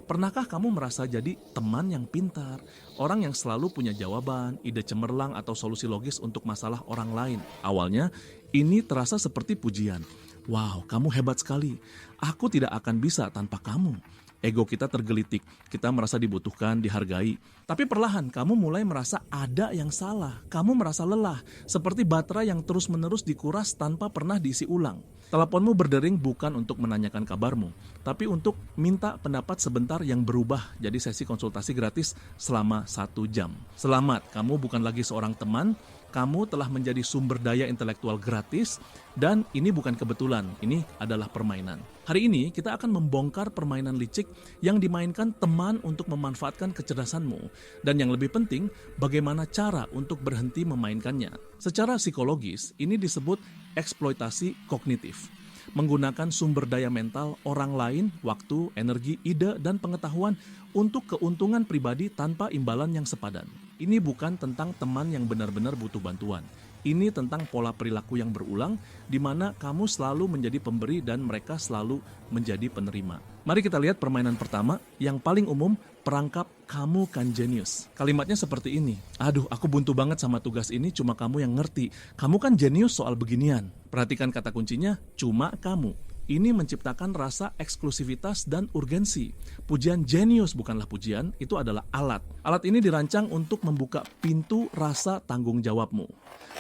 Pernahkah kamu merasa jadi teman yang pintar, orang yang selalu punya jawaban, ide cemerlang atau solusi logis untuk masalah orang lain? Awalnya, ini terasa seperti pujian. Wow, kamu hebat sekali. Aku tidak akan bisa tanpa kamu. Ego kita tergelitik, kita merasa dibutuhkan, dihargai. Tapi perlahan kamu mulai merasa ada yang salah. Kamu merasa lelah, seperti baterai yang terus-menerus dikuras tanpa pernah diisi ulang. Teleponmu berdering bukan untuk menanyakan kabarmu, tapi untuk minta pendapat sebentar yang berubah jadi sesi konsultasi gratis selama 1 jam. Selamat, kamu bukan lagi seorang teman, kamu telah menjadi sumber daya intelektual gratis, dan ini bukan kebetulan, ini adalah permainan. Hari ini kita akan membongkar permainan licik yang dimainkan teman untuk memanfaatkan kecerdasanmu, dan yang lebih penting, bagaimana cara untuk berhenti memainkannya. Secara psikologis, ini disebut eksploitasi kognitif. Menggunakan sumber daya mental orang lain, waktu, energi, ide, dan pengetahuan untuk keuntungan pribadi tanpa imbalan yang sepadan. Ini bukan tentang teman yang benar-benar butuh bantuan. Ini tentang pola perilaku yang berulang, di mana kamu selalu menjadi pemberi dan mereka selalu menjadi penerima. Mari kita lihat permainan pertama, yang paling umum, perangkap kamu kan jenius. Kalimatnya seperti ini, aduh aku buntu banget sama tugas ini, cuma kamu yang ngerti. Kamu kan jenius soal beginian. Perhatikan kata kuncinya, cuma kamu. Ini menciptakan rasa eksklusivitas dan urgensi. Pujian jenius bukanlah pujian, itu adalah alat. Alat ini dirancang untuk membuka pintu rasa tanggung jawabmu.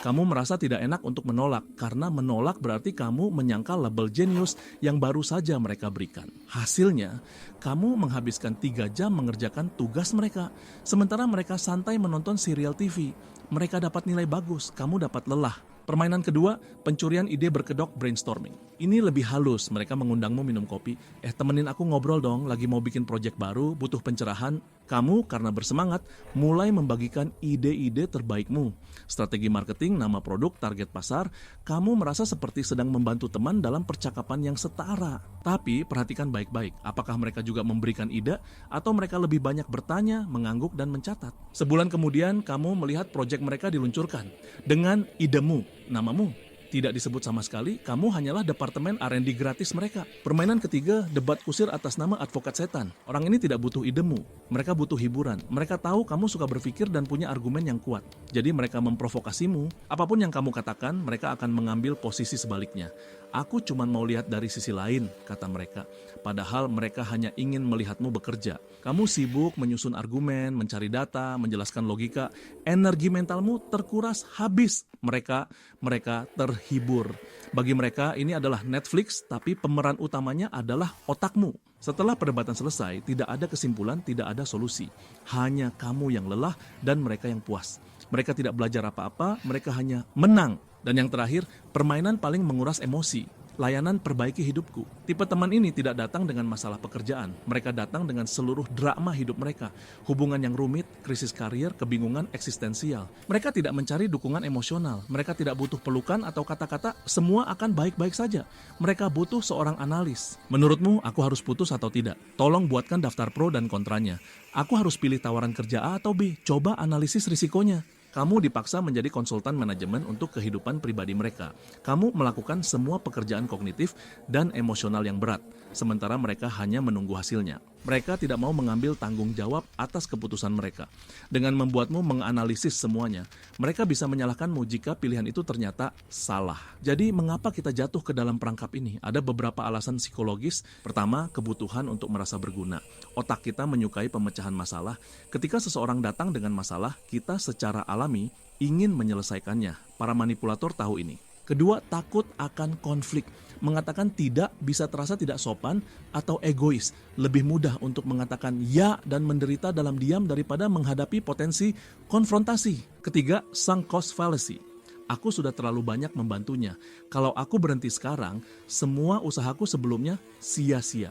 Kamu merasa tidak enak untuk menolak, karena menolak berarti kamu menyangkal label jenius yang baru saja mereka berikan. Hasilnya, kamu menghabiskan 3 jam mengerjakan tugas mereka, sementara mereka santai menonton serial TV. Mereka dapat nilai bagus, kamu dapat lelah. Permainan kedua, pencurian ide berkedok brainstorming. Ini lebih halus, mereka mengundangmu minum kopi. Temenin aku ngobrol dong, lagi mau bikin proyek baru, butuh pencerahan. Kamu karena bersemangat, mulai membagikan ide-ide terbaikmu. Strategi marketing, nama produk, target pasar, kamu merasa seperti sedang membantu teman dalam percakapan yang setara. Tapi perhatikan baik-baik, apakah mereka juga memberikan ide, atau mereka lebih banyak bertanya, mengangguk, dan mencatat. Sebulan kemudian, kamu melihat proyek mereka diluncurkan dengan idemu, namamu tidak disebut sama sekali, kamu hanyalah departemen R&D gratis mereka. Permainan ketiga, debat kusir atas nama advokat setan. Orang ini tidak butuh idemu, mereka butuh hiburan. Mereka tahu kamu suka berpikir dan punya argumen yang kuat. Jadi mereka memprovokasimu. Apapun yang kamu katakan, mereka akan mengambil posisi sebaliknya. Aku cuma mau lihat dari sisi lain, kata mereka. Padahal mereka hanya ingin melihatmu bekerja. Kamu sibuk menyusun argumen, mencari data, menjelaskan logika. Energi mentalmu terkuras habis. Mereka terhibur. Bagi mereka ini adalah Netflix, tapi pemeran utamanya adalah otakmu. Setelah perdebatan selesai, tidak ada kesimpulan, tidak ada solusi. Hanya kamu yang lelah dan mereka yang puas. Mereka tidak belajar apa-apa, mereka hanya menang. Dan yang terakhir, permainan paling menguras emosi. Layanan perbaiki hidupku. Tipe teman ini tidak datang dengan masalah pekerjaan. Mereka datang dengan seluruh drama hidup mereka. Hubungan yang rumit, krisis karir, kebingungan eksistensial. Mereka tidak mencari dukungan emosional. Mereka tidak butuh pelukan atau kata-kata, semua akan baik-baik saja. Mereka butuh seorang analis. Menurutmu, aku harus putus atau tidak? Tolong buatkan daftar pro dan kontranya. Aku harus pilih tawaran kerja A atau B? Coba analisis risikonya. Kamu dipaksa menjadi konsultan manajemen untuk kehidupan pribadi mereka. Kamu melakukan semua pekerjaan kognitif dan emosional yang berat, sementara mereka hanya menunggu hasilnya. Mereka tidak mau mengambil tanggung jawab atas keputusan mereka. Dengan membuatmu menganalisis semuanya, mereka bisa menyalahkanmu jika pilihan itu ternyata salah. Jadi mengapa kita jatuh ke dalam perangkap ini? Ada beberapa alasan psikologis. Pertama, kebutuhan untuk merasa berguna. Otak kita menyukai pemecahan masalah. Ketika seseorang datang dengan masalah, kita secara alami ingin menyelesaikannya. Para manipulator tahu ini. Kedua, takut akan konflik. Mengatakan tidak bisa terasa tidak sopan atau egois. Lebih mudah untuk mengatakan ya dan menderita dalam diam daripada menghadapi potensi konfrontasi. Ketiga, sunk cost fallacy. Aku sudah terlalu banyak membantunya. Kalau aku berhenti sekarang, semua usahaku sebelumnya sia-sia.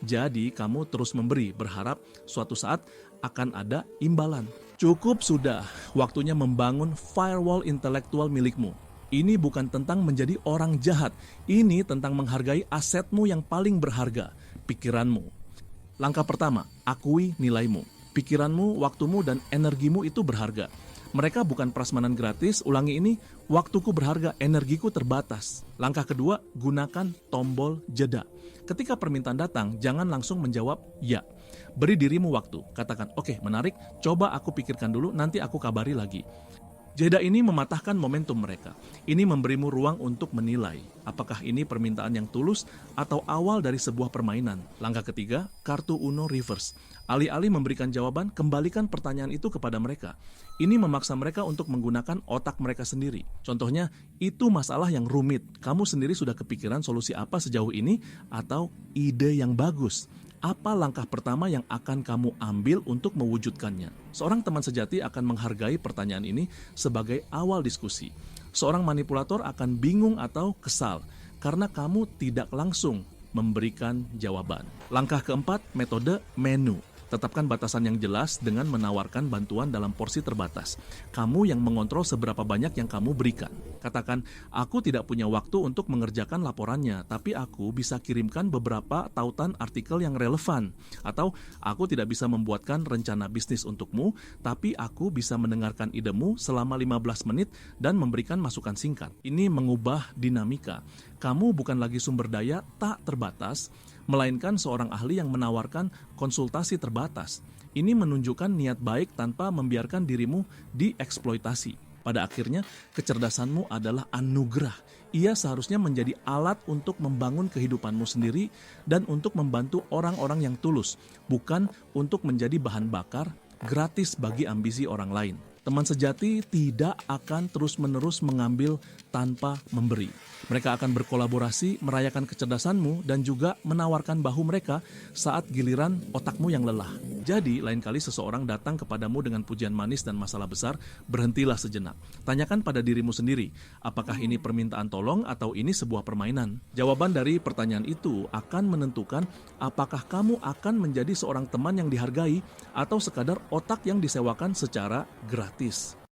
Jadi kamu terus memberi, berharap suatu saat akan ada imbalan. Cukup sudah, waktunya membangun firewall intelektual milikmu. Ini bukan tentang menjadi orang jahat. Ini tentang menghargai asetmu yang paling berharga, pikiranmu. Langkah pertama, akui nilaimu. Pikiranmu, waktumu, dan energimu itu berharga. Mereka bukan prasmanan gratis, ulangi ini, waktuku berharga, energiku terbatas. Langkah kedua, gunakan tombol jeda. Ketika permintaan datang, jangan langsung menjawab ya. Beri dirimu waktu, katakan, oke, menarik, coba aku pikirkan dulu, nanti aku kabari lagi. Jeda ini mematahkan momentum mereka. Ini memberimu ruang untuk menilai apakah ini permintaan yang tulus atau awal dari sebuah permainan. Langkah ketiga, kartu Uno reverse. Alih-alih memberikan jawaban, kembalikan pertanyaan itu kepada mereka. Ini memaksa mereka untuk menggunakan otak mereka sendiri. Contohnya, itu masalah yang rumit. Kamu sendiri sudah kepikiran solusi apa sejauh ini atau ide yang bagus. Apa langkah pertama yang akan kamu ambil untuk mewujudkannya? Seorang teman sejati akan menghargai pertanyaan ini sebagai awal diskusi. Seorang manipulator akan bingung atau kesal karena kamu tidak langsung memberikan jawaban. Langkah keempat, metode menu. Tetapkan batasan yang jelas dengan menawarkan bantuan dalam porsi terbatas. Kamu yang mengontrol seberapa banyak yang kamu berikan. Katakan, aku tidak punya waktu untuk mengerjakan laporannya, tapi aku bisa kirimkan beberapa tautan artikel yang relevan. Atau, aku tidak bisa membuatkan rencana bisnis untukmu, tapi aku bisa mendengarkan idemu selama 15 menit dan memberikan masukan singkat. Ini mengubah dinamika. Kamu bukan lagi sumber daya tak terbatas, melainkan seorang ahli yang menawarkan konsultasi terbatas. Ini menunjukkan niat baik tanpa membiarkan dirimu dieksploitasi. Pada akhirnya, kecerdasanmu adalah anugerah. Ia seharusnya menjadi alat untuk membangun kehidupanmu sendiri dan untuk membantu orang-orang yang tulus, bukan untuk menjadi bahan bakar gratis bagi ambisi orang lain. Teman sejati tidak akan terus-menerus mengambil tanpa memberi. Mereka akan berkolaborasi, merayakan kecerdasanmu, dan juga menawarkan bahu mereka saat giliran otakmu yang lelah. Jadi, lain kali seseorang datang kepadamu dengan pujian manis dan masalah besar, berhentilah sejenak. Tanyakan pada dirimu sendiri, apakah ini permintaan tolong atau ini sebuah permainan? Jawaban dari pertanyaan itu akan menentukan apakah kamu akan menjadi seorang teman yang dihargai atau sekadar otak yang disewakan secara gratis.